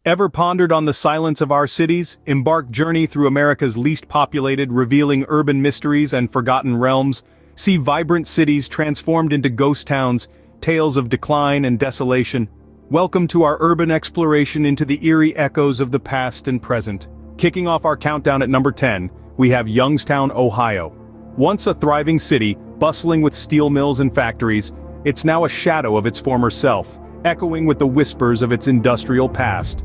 Ever pondered on the silence of our cities? Embark journey through America's least populated, revealing urban mysteries and forgotten realms. See vibrant cities transformed into ghost towns, tales of decline and desolation. Welcome to our urban exploration into the eerie echoes of the past and present. Kicking off our countdown at number 10, we have Youngstown, Ohio. Once a thriving city, bustling with steel mills and factories, it's now a shadow of its former self, echoing with the whispers of its industrial past.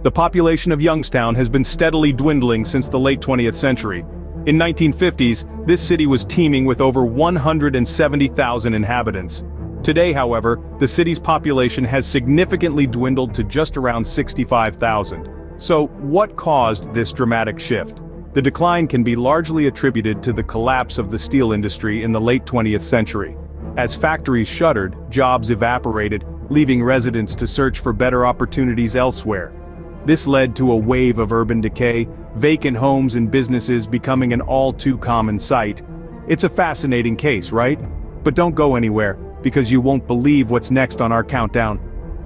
The population of Youngstown has been steadily dwindling since the late 20th century. In 1950s, this city was teeming with over 170,000 inhabitants. Today, however, the city's population has significantly dwindled to just around 65,000. So, what caused this dramatic shift? The decline can be largely attributed to the collapse of the steel industry in the late 20th century. As factories shuttered, jobs evaporated, leaving residents to search for better opportunities elsewhere. This led to a wave of urban decay, vacant homes and businesses becoming an all-too-common sight. It's a fascinating case, right? But don't go anywhere, because you won't believe what's next on our countdown.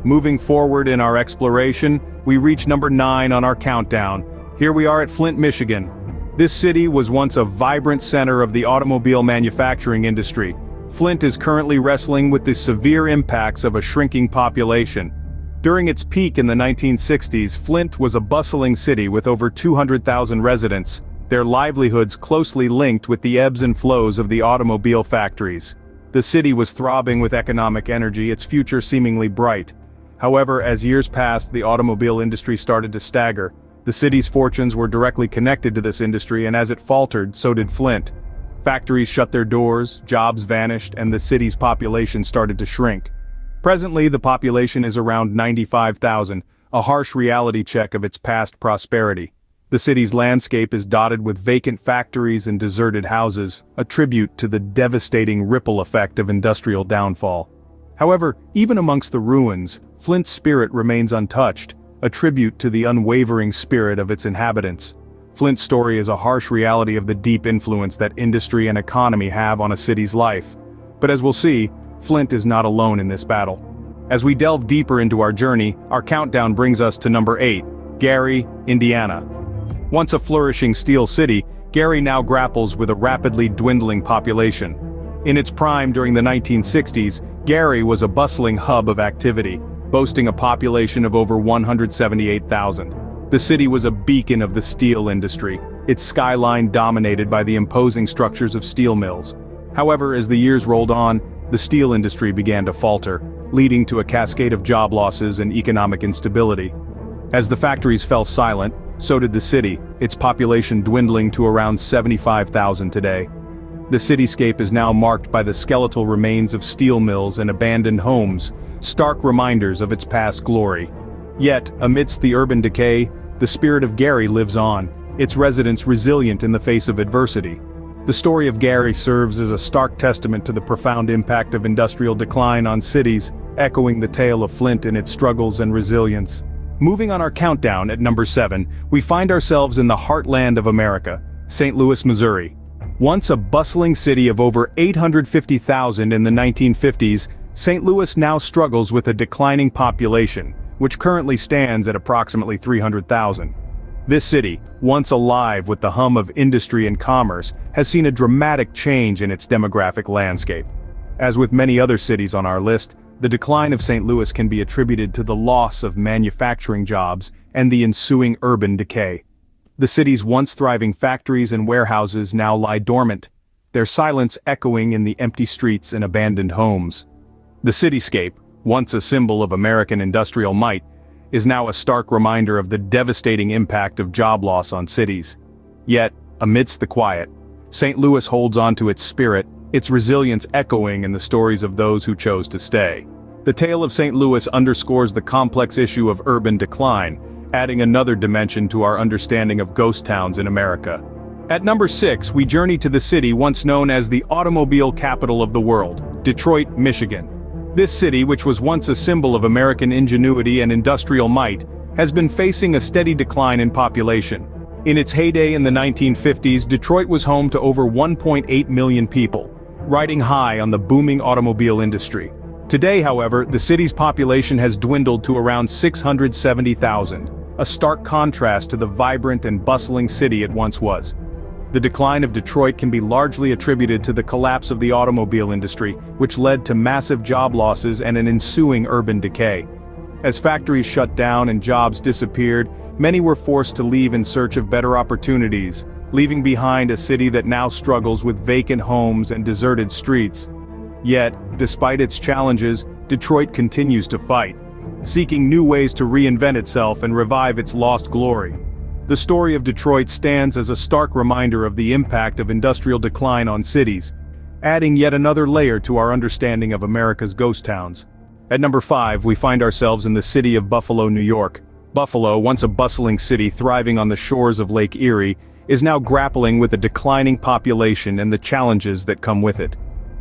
Moving forward in our exploration, we reach number 9 on our countdown. Here we are at Flint, Michigan. This city was once a vibrant center of the automobile manufacturing industry. Flint is currently wrestling with the severe impacts of a shrinking population. During its peak in the 1960s, Flint was a bustling city with over 200,000 residents, their livelihoods closely linked with the ebbs and flows of the automobile factories. The city was throbbing with economic energy, its future seemingly bright. However, as years passed, the automobile industry started to stagger. The city's fortunes were directly connected to this industry, and as it faltered, so did Flint. Factories shut their doors, jobs vanished, and the city's population started to shrink. Presently, the population is around 95,000, a harsh reality check of its past prosperity. The city's landscape is dotted with vacant factories and deserted houses, a tribute to the devastating ripple effect of industrial downfall. However, even amongst the ruins, Flint's spirit remains untouched, a tribute to the unwavering spirit of its inhabitants. Flint's story is a harsh reality of the deep influence that industry and economy have on a city's life. But as we'll see, Flint is not alone in this battle. As we delve deeper into our journey, our countdown brings us to number 8, Gary, Indiana. Once a flourishing steel city, Gary now grapples with a rapidly dwindling population. In its prime during the 1960s, Gary was a bustling hub of activity, boasting a population of over 178,000. The city was a beacon of the steel industry, its skyline dominated by the imposing structures of steel mills. However, as the years rolled on, the steel industry began to falter, leading to a cascade of job losses and economic instability. As the factories fell silent, so did the city, its population dwindling to around 75,000 today. The cityscape is now marked by the skeletal remains of steel mills and abandoned homes, stark reminders of its past glory. Yet, amidst the urban decay, the spirit of Gary lives on, its residents resilient in the face of adversity. The story of Gary serves as a stark testament to the profound impact of industrial decline on cities, echoing the tale of Flint in its struggles and resilience. Moving on our countdown at number 7, we find ourselves in the heartland of America, St. Louis, Missouri. Once a bustling city of over 850,000 in the 1950s, St. Louis now struggles with a declining population, which currently stands at approximately 300,000. This city, once alive with the hum of industry and commerce, has seen a dramatic change in its demographic landscape. As with many other cities on our list, the decline of St. Louis can be attributed to the loss of manufacturing jobs and the ensuing urban decay. The city's once thriving factories and warehouses now lie dormant, their silence echoing in the empty streets and abandoned homes. The cityscape, once a symbol of American industrial might, is now a stark reminder of the devastating impact of job loss on cities. Yet, amidst the quiet, St. Louis holds on to its spirit, its resilience echoing in the stories of those who chose to stay. The tale of St. Louis underscores the complex issue of urban decline, adding another dimension to our understanding of ghost towns in America. At number 6, we journey to the city once known as the automobile capital of the world, Detroit, Michigan. This city, which was once a symbol of American ingenuity and industrial might, has been facing a steady decline in population. In its heyday in the 1950s, Detroit was home to over 1.8 million people, riding high on the booming automobile industry. Today, however, the city's population has dwindled to around 670,000, a stark contrast to the vibrant and bustling city it once was. The decline of Detroit can be largely attributed to the collapse of the automobile industry, which led to massive job losses and an ensuing urban decay. As factories shut down and jobs disappeared, many were forced to leave in search of better opportunities, leaving behind a city that now struggles with vacant homes and deserted streets. Yet, despite its challenges, Detroit continues to fight, seeking new ways to reinvent itself and revive its lost glory. The story of Detroit stands as a stark reminder of the impact of industrial decline on cities, adding yet another layer to our understanding of America's ghost towns. At number 5, we find ourselves in the city of Buffalo, New York. Buffalo, once a bustling city thriving on the shores of Lake Erie, is now grappling with a declining population and the challenges that come with it.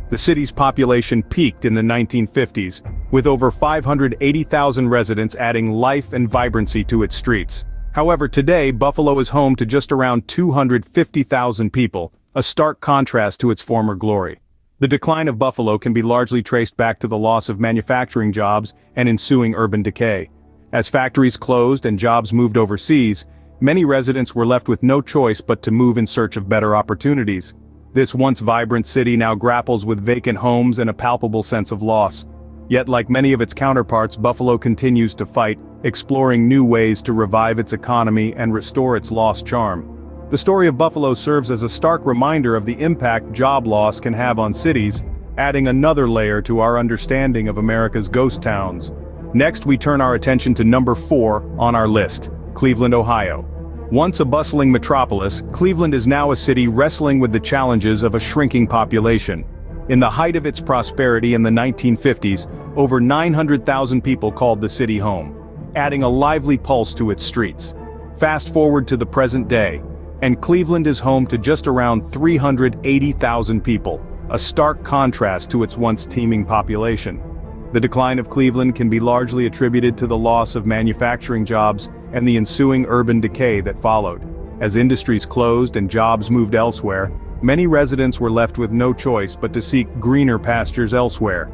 The city's population peaked in the 1950s, with over 580,000 residents adding life and vibrancy to its streets. However, today, Buffalo is home to just around 250,000 people, a stark contrast to its former glory. The decline of Buffalo can be largely traced back to the loss of manufacturing jobs and ensuing urban decay. As factories closed and jobs moved overseas, many residents were left with no choice but to move in search of better opportunities. This once vibrant city now grapples with vacant homes and a palpable sense of loss. Yet, like many of its counterparts, Buffalo continues to fight, exploring new ways to revive its economy and restore its lost charm. The story of Buffalo serves as a stark reminder of the impact job loss can have on cities, adding another layer to our understanding of America's ghost towns. Next, we turn our attention to number 4 on our list, Cleveland, Ohio. Once a bustling metropolis, Cleveland is now a city wrestling with the challenges of a shrinking population. In the height of its prosperity in the 1950s, over 900,000 people called the city home, adding a lively pulse to its streets. Fast forward to the present day, and Cleveland is home to just around 380,000 people, a stark contrast to its once teeming population. The decline of Cleveland can be largely attributed to the loss of manufacturing jobs and the ensuing urban decay that followed. As industries closed and jobs moved elsewhere, many residents were left with no choice but to seek greener pastures elsewhere.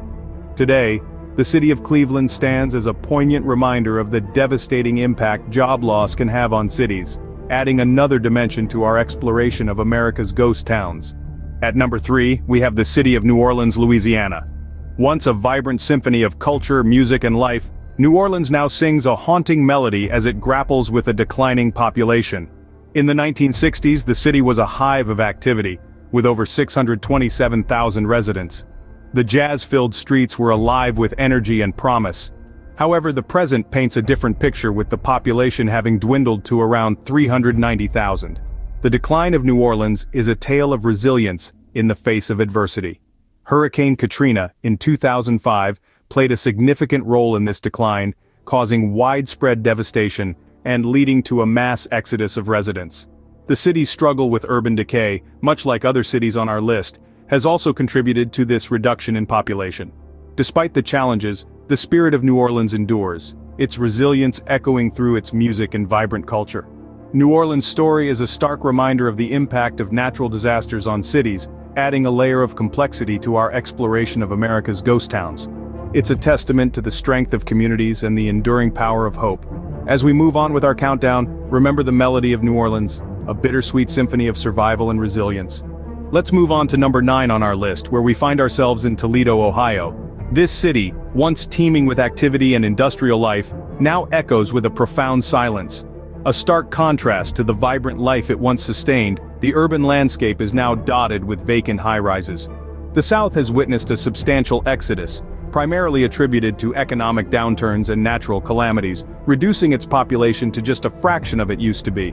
Today, the city of Cleveland stands as a poignant reminder of the devastating impact job loss can have on cities, adding another dimension to our exploration of America's ghost towns. At number 3, we have the city of New Orleans, Louisiana. Once a vibrant symphony of culture, music, and life, New Orleans now sings a haunting melody as it grapples with a declining population. In the 1960s, the city was a hive of activity, with over 627,000 residents. The jazz-filled streets were alive with energy and promise. However, the present paints a different picture, with the population having dwindled to around 390,000. The decline of New Orleans is a tale of resilience in the face of adversity. Hurricane Katrina, in 2005, played a significant role in this decline, causing widespread devastation and leading to a mass exodus of residents. The city's struggle with urban decay, much like other cities on our list, has also contributed to this reduction in population. Despite the challenges, the spirit of New Orleans endures, its resilience echoing through its music and vibrant culture. New Orleans' story is a stark reminder of the impact of natural disasters on cities, adding a layer of complexity to our exploration of America's ghost towns. It's a testament to the strength of communities and the enduring power of hope. As we move on with our countdown, remember the melody of New Orleans, a bittersweet symphony of survival and resilience. Let's move on to number 9 on our list, where we find ourselves in Toledo, Ohio. This city, once teeming with activity and industrial life, now echoes with a profound silence. A stark contrast to the vibrant life it once sustained, the urban landscape is now dotted with vacant high-rises. The South has witnessed a substantial exodus, primarily attributed to economic downturns and natural calamities, reducing its population to just a fraction of it used to be.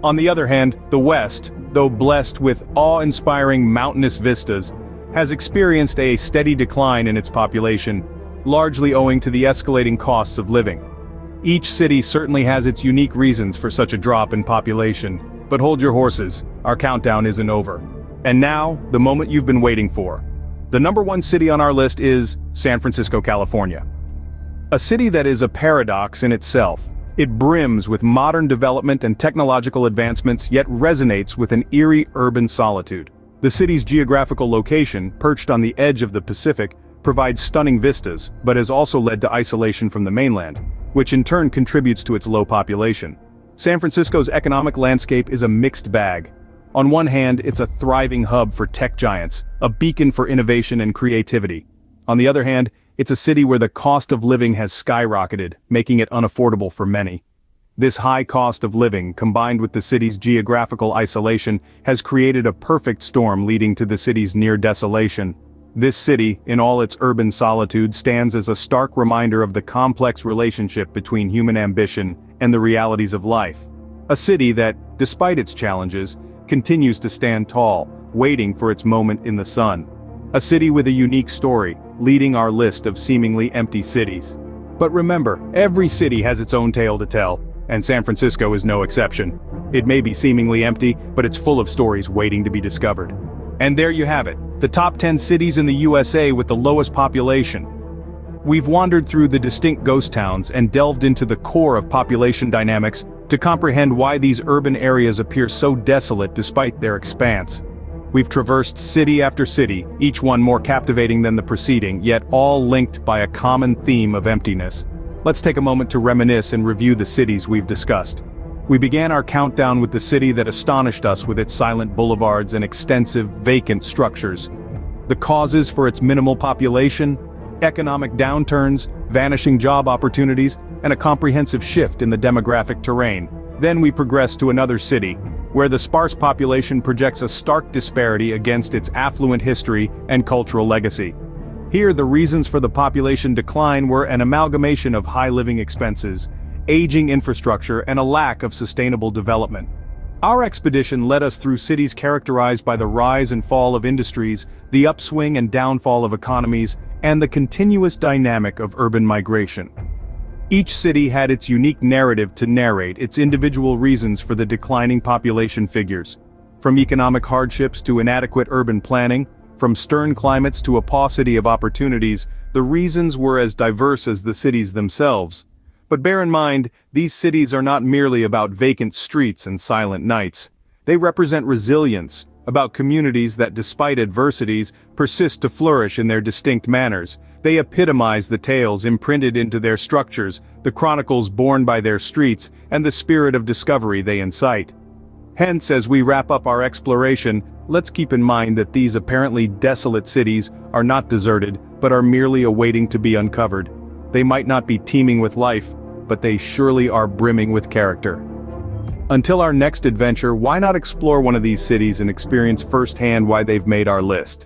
On the other hand, the West, though blessed with awe-inspiring mountainous vistas, has experienced a steady decline in its population, largely owing to the escalating costs of living. Each city certainly has its unique reasons for such a drop in population, but hold your horses, our countdown isn't over. And now, the moment you've been waiting for. The number 1 city on our list is San Francisco, California. A city that is a paradox in itself. It brims with modern development and technological advancements, yet resonates with an eerie urban solitude. The city's geographical location, perched on the edge of the Pacific, provides stunning vistas, but has also led to isolation from the mainland, which in turn contributes to its low population. San Francisco's economic landscape is a mixed bag. On one hand, it's a thriving hub for tech giants, a beacon for innovation and creativity. On the other hand, it's a city where the cost of living has skyrocketed, making it unaffordable for many. This high cost of living, combined with the city's geographical isolation, has created a perfect storm leading to the city's near desolation. This city, in all its urban solitude, stands as a stark reminder of the complex relationship between human ambition and the realities of life. A city that, despite its challenges, continues to stand tall, waiting for its moment in the sun. A city with a unique story, leading our list of seemingly empty cities. But remember, every city has its own tale to tell, and San Francisco is no exception. It may be seemingly empty, but it's full of stories waiting to be discovered. And there you have it, the top 10 cities in the USA with the lowest population. We've wandered through the distinct ghost towns and delved into the core of population dynamics to comprehend why these urban areas appear so desolate despite their expanse. We've traversed city after city, each one more captivating than the preceding, yet all linked by a common theme of emptiness. Let's take a moment to reminisce and review the cities we've discussed. We began our countdown with the city that astonished us with its silent boulevards and extensive, vacant structures. The causes for its minimal population, economic downturns, vanishing job opportunities, and a comprehensive shift in the demographic terrain. Then we progressed to another city, where the sparse population projects a stark disparity against its affluent history and cultural legacy. Here, the reasons for the population decline were an amalgamation of high living expenses, aging infrastructure, and a lack of sustainable development. Our expedition led us through cities characterized by the rise and fall of industries, the upswing and downfall of economies, and the continuous dynamic of urban migration. Each city had its unique narrative to narrate, its individual reasons for the declining population figures. From economic hardships to inadequate urban planning, from stern climates to a paucity of opportunities, the reasons were as diverse as the cities themselves. But bear in mind, these cities are not merely about vacant streets and silent nights. They represent resilience, about communities that despite adversities, persist to flourish in their distinct manners. They epitomize the tales imprinted into their structures, the chronicles borne by their streets, and the spirit of discovery they incite. Hence, as we wrap up our exploration, let's keep in mind that these apparently desolate cities are not deserted, but are merely awaiting to be uncovered. They might not be teeming with life, but they surely are brimming with character. Until our next adventure, why not explore one of these cities and experience firsthand why they've made our list?